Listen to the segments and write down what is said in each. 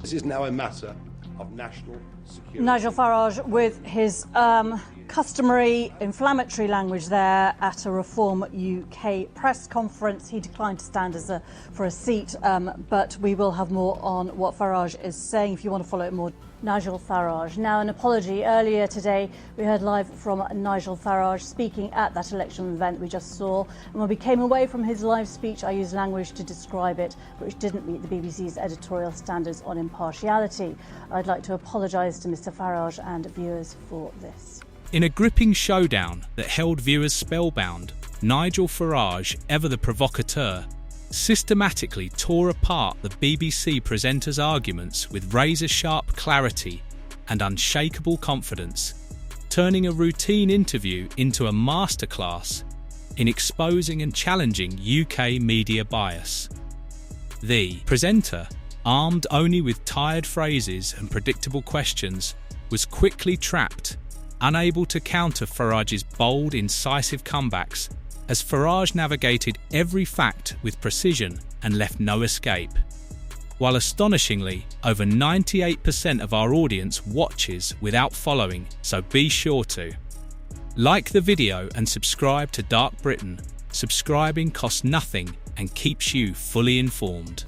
This is now a matter of national security. Nigel Farage with his customary inflammatory language there at a Reform UK press conference. He declined to stand for a seat, but we will have more on what Farage is saying if you want to follow it more. Nigel Farage. Now, an apology. Earlier today, we heard live from Nigel Farage speaking at that election event we just saw. And when we came away from his live speech, I used language to describe it, which didn't meet the BBC's editorial standards on impartiality. I'd like to apologise to Mr Farage and viewers for this. In a gripping showdown that held viewers spellbound, Nigel Farage, ever the provocateur, systematically tore apart the BBC presenter's arguments with razor-sharp clarity and unshakable confidence, turning a routine interview into a masterclass in exposing and challenging UK media bias. The presenter, armed only with tired phrases and predictable questions, was quickly trapped, unable to counter Farage's bold, incisive comebacks, as Farage navigated every fact with precision and left no escape. While astonishingly, over 98% of our audience watches without following, so be sure to. Like the video and subscribe to Dark Britain. Subscribing costs nothing and keeps you fully informed.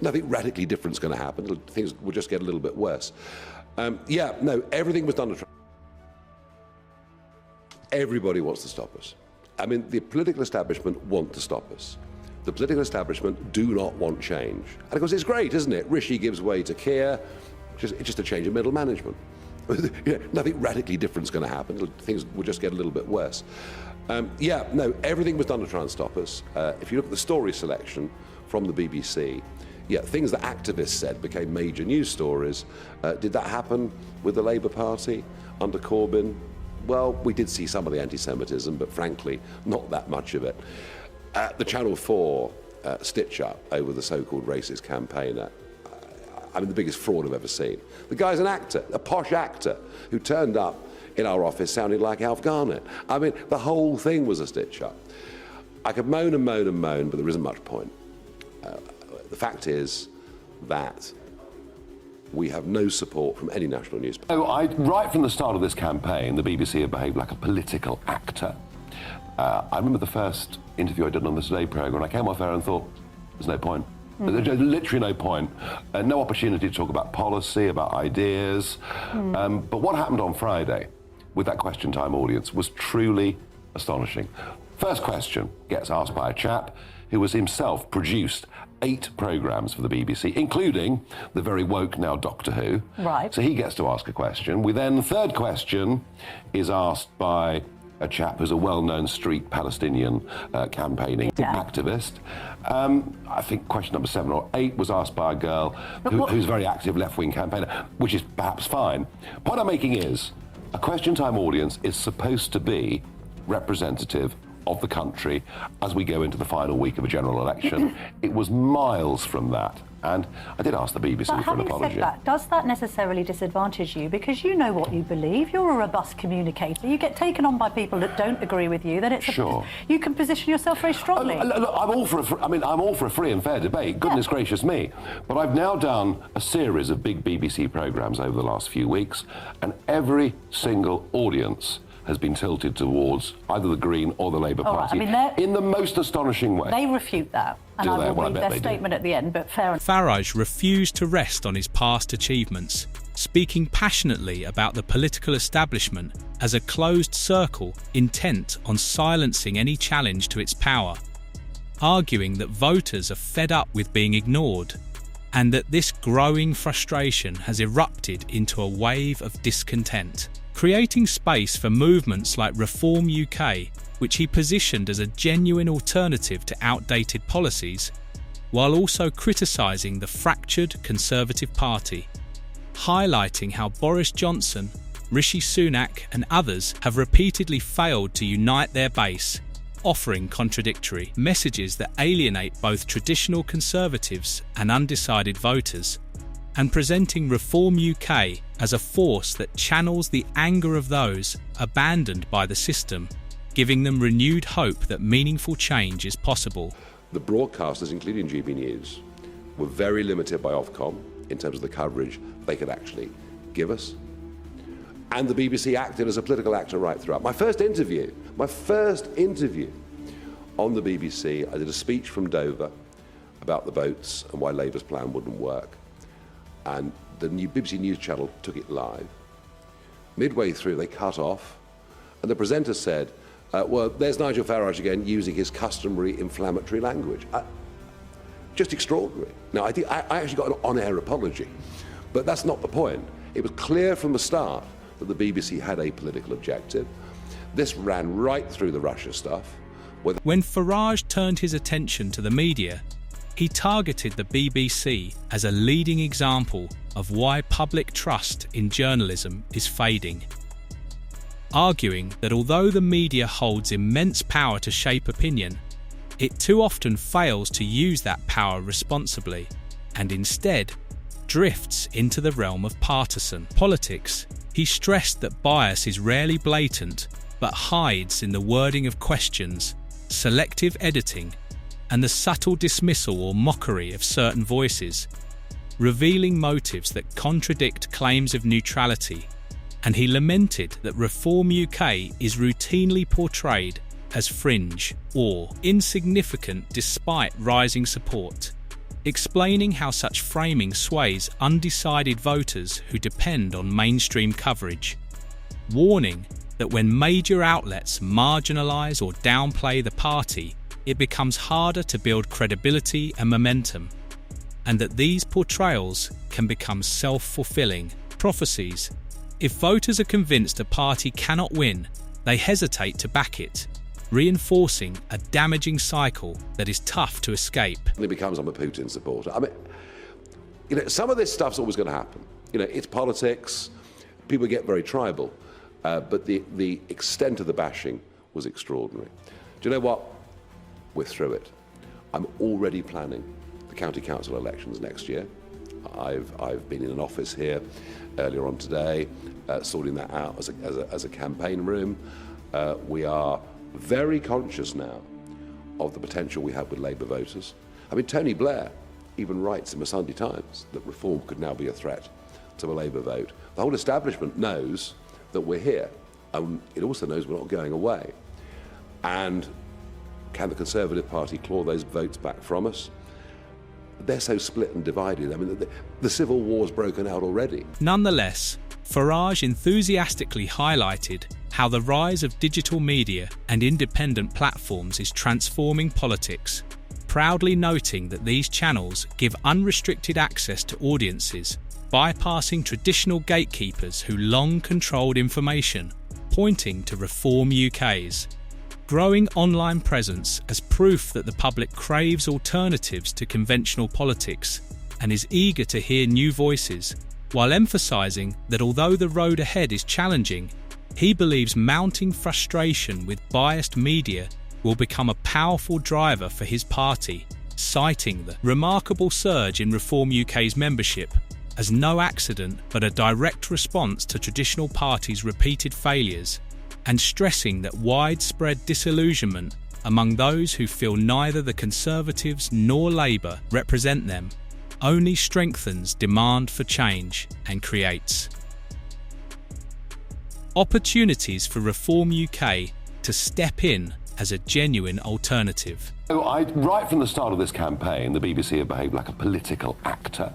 Nothing radically different is going to happen. Things will just get a little bit worse. Everything was done. Everybody wants to stop us. I mean, the political establishment want to stop us. The political establishment do not want change. And of course, it's great, isn't it? Rishi gives way to Keir. It's just a change in middle management. Nothing radically different is going to happen. Things will just get a little bit worse. Everything was done to try and stop us. If you look at the story selection from the BBC, things that activists said became major news stories. Did that happen with the Labour Party under Corbyn? Well, we did see some of the anti-Semitism, but frankly, not that much of it. The Channel 4 stitch-up over the so-called racist campaigner, the biggest fraud I've ever seen. The guy's an actor, a posh actor, who turned up in our office sounding like Alf Garnett. The whole thing was a stitch-up. I could moan and moan and moan, but there isn't much point. The fact is that we have no support from any national newspaper. Right from the start of this campaign, the BBC have behaved like a political actor. I remember the first interview I did on the Today programme, and I came off there and thought, there's no point. There's literally no point. No opportunity to talk about policy, about ideas. But what happened on Friday with that question time audience was truly astonishing. First question gets asked by a chap who has himself produced 8 programmes for the BBC, including the very woke now Doctor Who. Right. So he gets to ask a question. Third question is asked by a chap who's a well-known street Palestinian campaigning activist. I think question number 7 or 8 was asked by a girl who's a very active left-wing campaigner, which is perhaps fine. Point I'm making is, a question time audience is supposed to be representative of the country as we go into the final week of a general election. It was miles from that. And I did ask the BBC for an apology. Having said that, does that necessarily disadvantage you? Because you know what you believe. You're a robust communicator. You get taken on by people that don't agree with you. Then it's sure. You can position yourself very strongly. Look, I'm all for a free and fair debate. Goodness gracious me! But I've now done a series of big BBC programmes over the last few weeks, and every single audience has been tilted towards either the Green or the Labour Party in the most astonishing way. They refute that. And I will read their statement at the end, but fair enough. Farage refused to rest on his past achievements, speaking passionately about the political establishment as a closed circle intent on silencing any challenge to its power, arguing that voters are fed up with being ignored and that this growing frustration has erupted into a wave of discontent, creating space for movements like Reform UK, which he positioned as a genuine alternative to outdated policies, while also criticising the fractured Conservative Party, highlighting how Boris Johnson, Rishi Sunak and others have repeatedly failed to unite their base, offering contradictory messages that alienate both traditional Conservatives and undecided voters, and presenting Reform UK as a force that channels the anger of those abandoned by the system, giving them renewed hope that meaningful change is possible. The broadcasters, including GB News, were very limited by Ofcom in terms of the coverage they could actually give us. And the BBC acted as a political actor right throughout. My first interview on the BBC, I did a speech from Dover about the votes and why Labour's plan wouldn't work. And the new BBC News channel took it live. Midway through, they cut off, and the presenter said, well, there's Nigel Farage again using his customary inflammatory language. Just extraordinary. Now, I actually got an on-air apology, but that's not the point. It was clear from the start that the BBC had a political objective. This ran right through the Russia stuff. When Farage turned his attention to the media, he targeted the BBC as a leading example of why public trust in journalism is fading, arguing that although the media holds immense power to shape opinion, it too often fails to use that power responsibly and instead drifts into the realm of partisan politics. He stressed that bias is rarely blatant but hides in the wording of questions, selective editing, and the subtle dismissal or mockery of certain voices, revealing motives that contradict claims of neutrality. And he lamented that Reform UK is routinely portrayed as fringe or insignificant despite rising support, explaining how such framing sways undecided voters who depend on mainstream coverage, warning that when major outlets marginalise or downplay the party, it becomes harder to build credibility and momentum, and that these portrayals can become self-fulfilling prophecies. If voters are convinced a party cannot win, they hesitate to back it, reinforcing a damaging cycle that is tough to escape. It becomes, I'm a Putin supporter. I mean, some of this stuff's always going to happen. It's politics. People get very tribal. But the extent of the bashing was extraordinary. Do you know what? We're through it. I'm already planning the county council elections next year. I've been in an office here earlier on today, sorting that out as a campaign room. We are very conscious now of the potential we have with Labour voters. I mean, Tony Blair even writes in the Sunday Times that reform could now be a threat to a Labour vote. The whole establishment knows that we're here, and it also knows we're not going away. And can the Conservative Party claw those votes back from us? They're so split and divided. I mean, the civil war's broken out already. Nonetheless, Farage enthusiastically highlighted how the rise of digital media and independent platforms is transforming politics, proudly noting that these channels give unrestricted access to audiences, bypassing traditional gatekeepers who long controlled information, pointing to Reform UK's growing online presence as proof that the public craves alternatives to conventional politics and is eager to hear new voices, while emphasising that although the road ahead is challenging, he believes mounting frustration with biased media will become a powerful driver for his party, citing the remarkable surge in Reform UK's membership as no accident but a direct response to traditional parties' repeated failures, and stressing that widespread disillusionment among those who feel neither the Conservatives nor Labour represent them only strengthens demand for change and creates opportunities for Reform UK to step in as a genuine alternative. Right from the start of this campaign, the BBC have behaved like a political actor.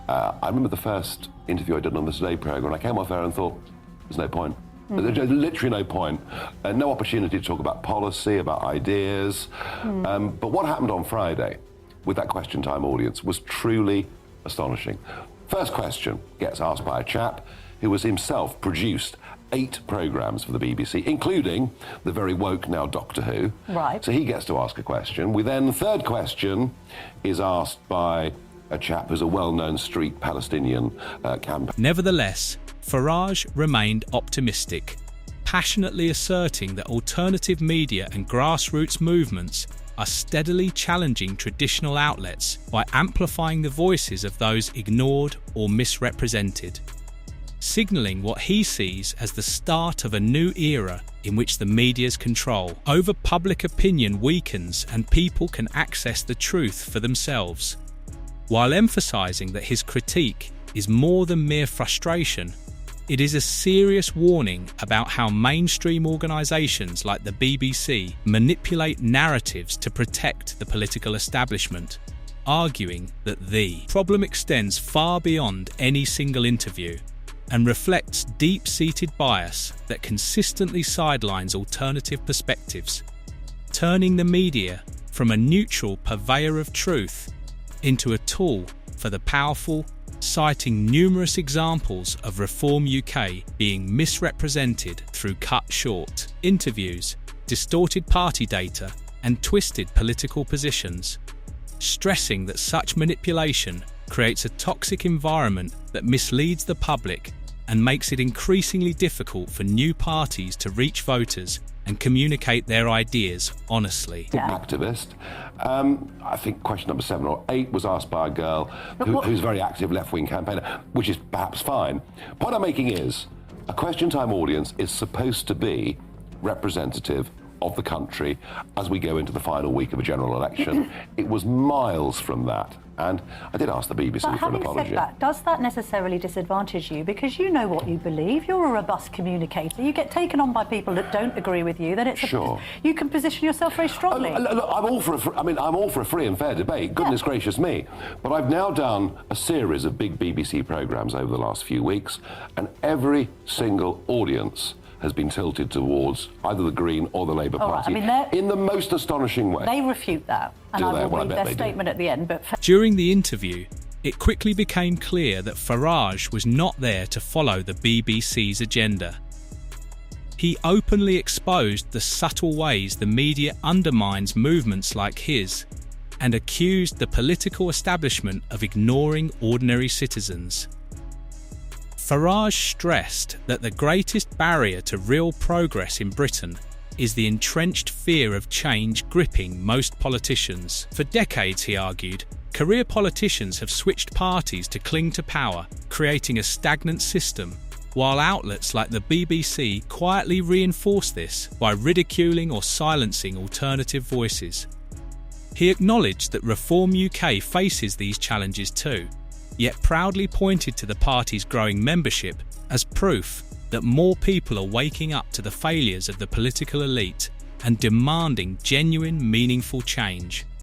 I remember the first interview I did on the Today programme, and I came off there and thought, there's no point. There's literally no point. No opportunity to talk about policy, about ideas. But what happened on Friday with that question time audience was truly astonishing. First question gets asked by a chap who has himself produced 8 programmes for the BBC, including the very woke now Doctor Who. Right. So he gets to ask a question. The third question is asked by a chap who's a well-known street Palestinian campaigner. Nevertheless, Farage remained optimistic, passionately asserting that alternative media and grassroots movements are steadily challenging traditional outlets by amplifying the voices of those ignored or misrepresented, signalling what he sees as the start of a new era in which the media's control over public opinion weakens and people can access the truth for themselves. While emphasising that his critique is more than mere frustration, it is a serious warning about how mainstream organisations like the BBC manipulate narratives to protect the political establishment, arguing that the problem extends far beyond any single interview and reflects deep-seated bias that consistently sidelines alternative perspectives, turning the media from a neutral purveyor of truth into a tool for the powerful, citing numerous examples of Reform UK being misrepresented through cut-short interviews, distorted party data, and twisted political positions, stressing that such manipulation creates a toxic environment that misleads the public and makes it increasingly difficult for new parties to reach voters and communicate their ideas honestly. Activist. I think question number 7 or 8 was asked by a girl who's a very active left-wing campaigner, which is perhaps fine. Point I'm making is, a Question Time audience is supposed to be representative of the country as we go into the final week of a general election. It was miles from that. And I did ask the BBC for an apology. Having said that, does that necessarily disadvantage you? Because you know what you believe. You're a robust communicator. You get taken on by people that don't agree with you. Then it's sure. You can position yourself very strongly. Look, I'm all for a free and fair debate. Goodness gracious me! But I've now done a series of big BBC programmes over the last few weeks, and every single audience has been tilted towards either the Green or the Labour Party in the most astonishing way. They refute that, and I will read their statement at the end. But during the interview, it quickly became clear that Farage was not there to follow the BBC's agenda. He openly exposed the subtle ways the media undermines movements like his, and accused the political establishment of ignoring ordinary citizens. Farage stressed that the greatest barrier to real progress in Britain is the entrenched fear of change gripping most politicians. For decades, he argued, career politicians have switched parties to cling to power, creating a stagnant system, while outlets like the BBC quietly reinforce this by ridiculing or silencing alternative voices. He acknowledged that Reform UK faces these challenges too, yet proudly pointed to the party's growing membership as proof that more people are waking up to the failures of the political elite and demanding genuine, meaningful change.